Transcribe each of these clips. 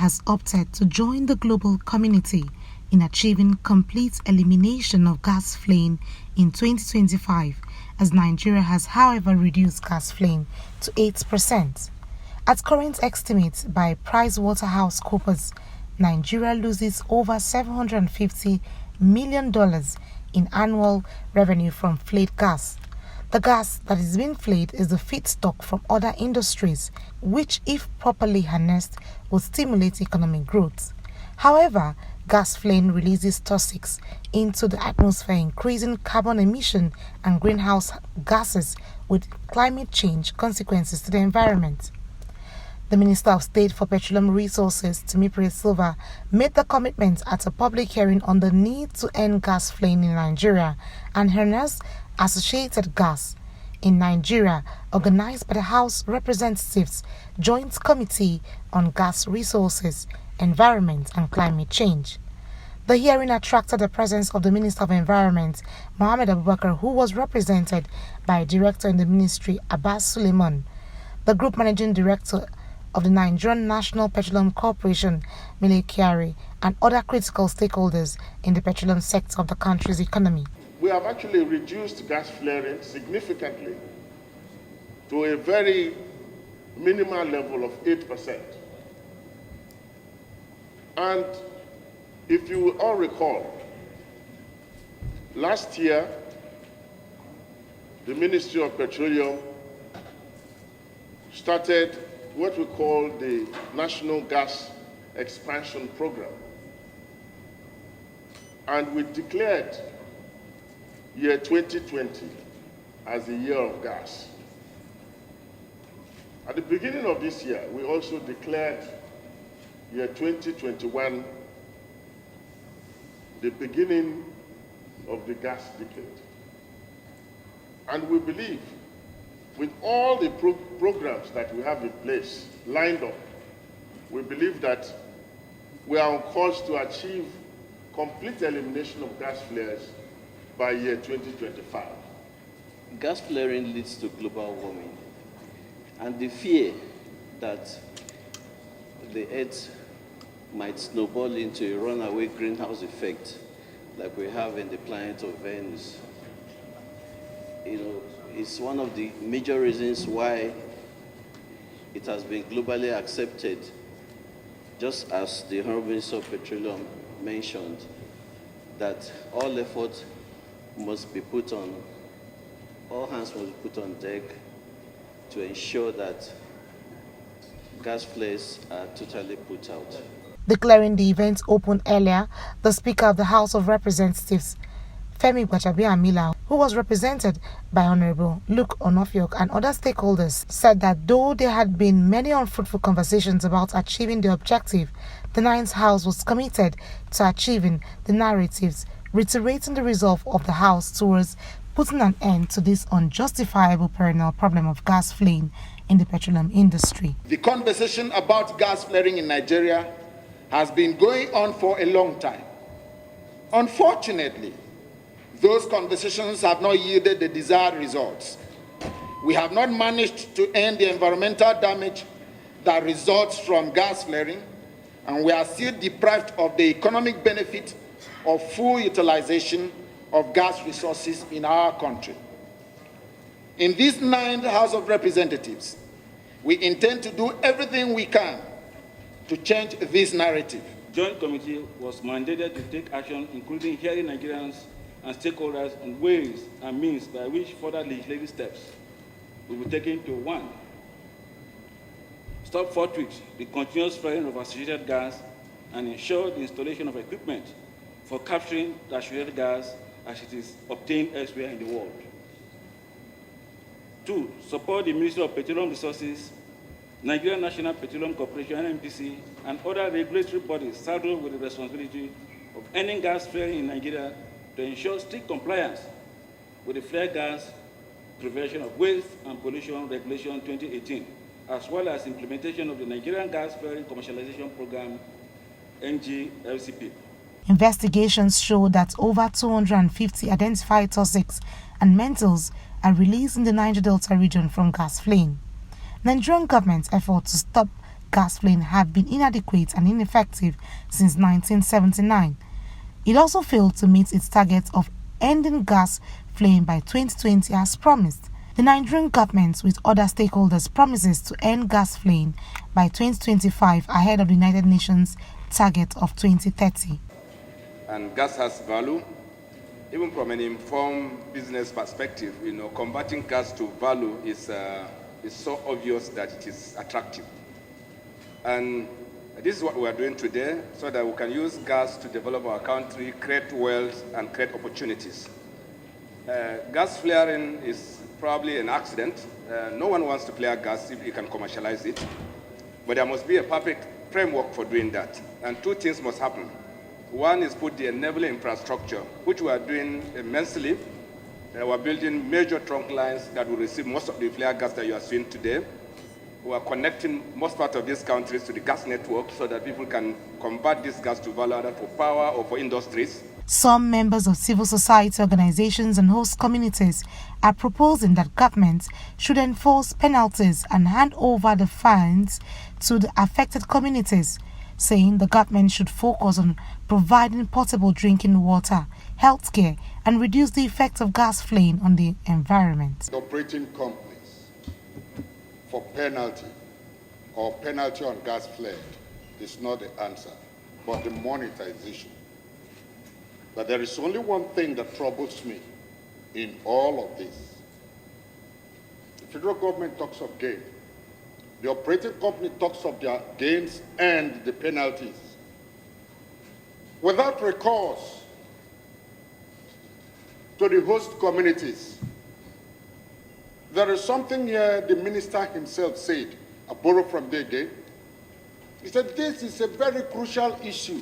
has opted to join the global community in achieving complete elimination of gas flaring in 2025, as Nigeria has, however, reduced gas flaring to 8%. At current estimates by PricewaterhouseCoopers, Nigeria loses over $750 million in annual revenue from flared gas. The gas that is being flared is the feedstock from other industries, which, if properly harnessed, will stimulate economic growth. However, gas flaring releases toxics into the atmosphere, increasing carbon emission and greenhouse gases with climate change consequences to the environment. The Minister of State for Petroleum Resources, Temipire Silva, made the commitment at a public hearing on the need to end gas flaring in Nigeria and harness associated gas in Nigeria, organized by the House Representatives Joint Committee on Gas Resources, Environment and Climate Change. The hearing attracted the presence of the Minister of Environment, Mohammed Abubakar, who was represented by a director in the ministry, Abbas Suleiman, the Group Managing Director of the Nigerian National Petroleum Corporation, Mele Kyari, and other critical stakeholders in the petroleum sector of the country's economy. We have actually reduced gas flaring significantly to a very minimal level of 8%. And if you all recall, last year, the Ministry of Petroleum started what we call the National Gas Expansion Program. And we declared year 2020 as the year of gas. At the beginning of this year, we also declared year 2021 the beginning of the gas decade. And we believe with all the programs that we have in place, lined up, we believe that we are on course to achieve complete elimination of gas flares by year 2025. Gas flaring leads to global warming, and the fear that the Earth might snowball into a runaway greenhouse effect like we have in the planet of Venus, is one of the major reasons why it has been globally accepted, just as the Honorable Minister of Petroleum mentioned, that all efforts must be put on, all hands must be put on deck to ensure that gas flares are totally put out. Declaring the event open earlier, the Speaker of the House of Representatives, Femi Gbajabiamila, who was represented by Honorable Luke Onofiok and other stakeholders, said that though there had been many unfruitful conversations about achieving the objective, the Ninth House was committed to achieving the narratives, reiterating the resolve of the House towards putting an end to this unjustifiable perennial problem of gas flaring in the petroleum industry. The conversation about gas flaring in Nigeria has been going on for a long time. Unfortunately, those conversations have not yielded the desired results. We have not managed to end the environmental damage that results from gas flaring, and we are still deprived of the economic benefit of full utilization of gas resources in our country. In this ninth House of Representatives, we intend to do everything we can to change this narrative. The Joint Committee was mandated to take action, including hearing Nigerians and stakeholders on ways and means by which further legislative steps will be taken to 1. Stop forthwith the continuous flaring of associated gas and ensure the installation of equipment for capturing the associated gas as it is obtained elsewhere in the world. 2. Support the Ministry of Petroleum Resources, Nigerian National Petroleum Corporation, NNPC, and other regulatory bodies saddled with the responsibility of ending gas flaring in Nigeria to ensure strict compliance with the Flare Gas Prevention of Waste and Pollution Regulation 2018, as well as implementation of the Nigerian Gas Flaring Commercialization Program, NGLCP. Investigations show that over 250 identified toxics and metals are released in the Niger Delta region from gas flaring. Nigerian government's effort to stop gas flaring have been inadequate and ineffective since 1979. It also failed to meet its target of ending gas flaring by 2020 as promised. The Nigerian government, with other stakeholders, promises to end gas flaring by 2025 ahead of the United Nations target of 2030. And gas has value. Even from an informed business perspective, converting gas to value is so obvious that it is attractive. And this is what we are doing today, so that we can use gas to develop our country, create wealth, and create opportunities. Gas flaring is probably an accident. No one wants to flare gas if you can commercialize it. But there must be a perfect framework for doing that. And two things must happen. One is put the enabling infrastructure, which we are doing immensely. We are building major trunk lines that will receive most of the flare gas that you are seeing today. We are connecting most part of these countries to the gas network so that people can convert this gas to value either for power or for industries. Some members of civil society organizations and host communities are proposing that governments should enforce penalties and hand over the fines to the affected communities, saying the government should focus on providing potable drinking water, healthcare, and reduce the effect of gas flaring on the environment. Operating companies for penalty or penalty on gas flared is not the answer, but the monetization. But there is only one thing that troubles me in all of this. The federal government talks of gain. The operating company talks of their gains and the penalties. Without recourse to the host communities, there is something here the minister himself said, I borrow from there again. He said, this is a very crucial issue.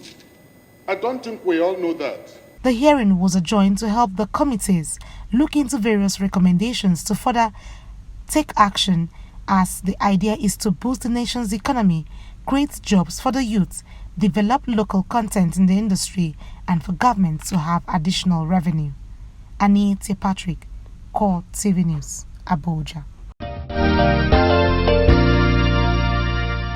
I don't think we all know that. The hearing was adjourned to help the committees look into various recommendations to further take action, as the idea is to boost the nation's economy, create jobs for the youth, develop local content in the industry, and for government to have additional revenue. Anita Patrick, Core TV News, Abuja.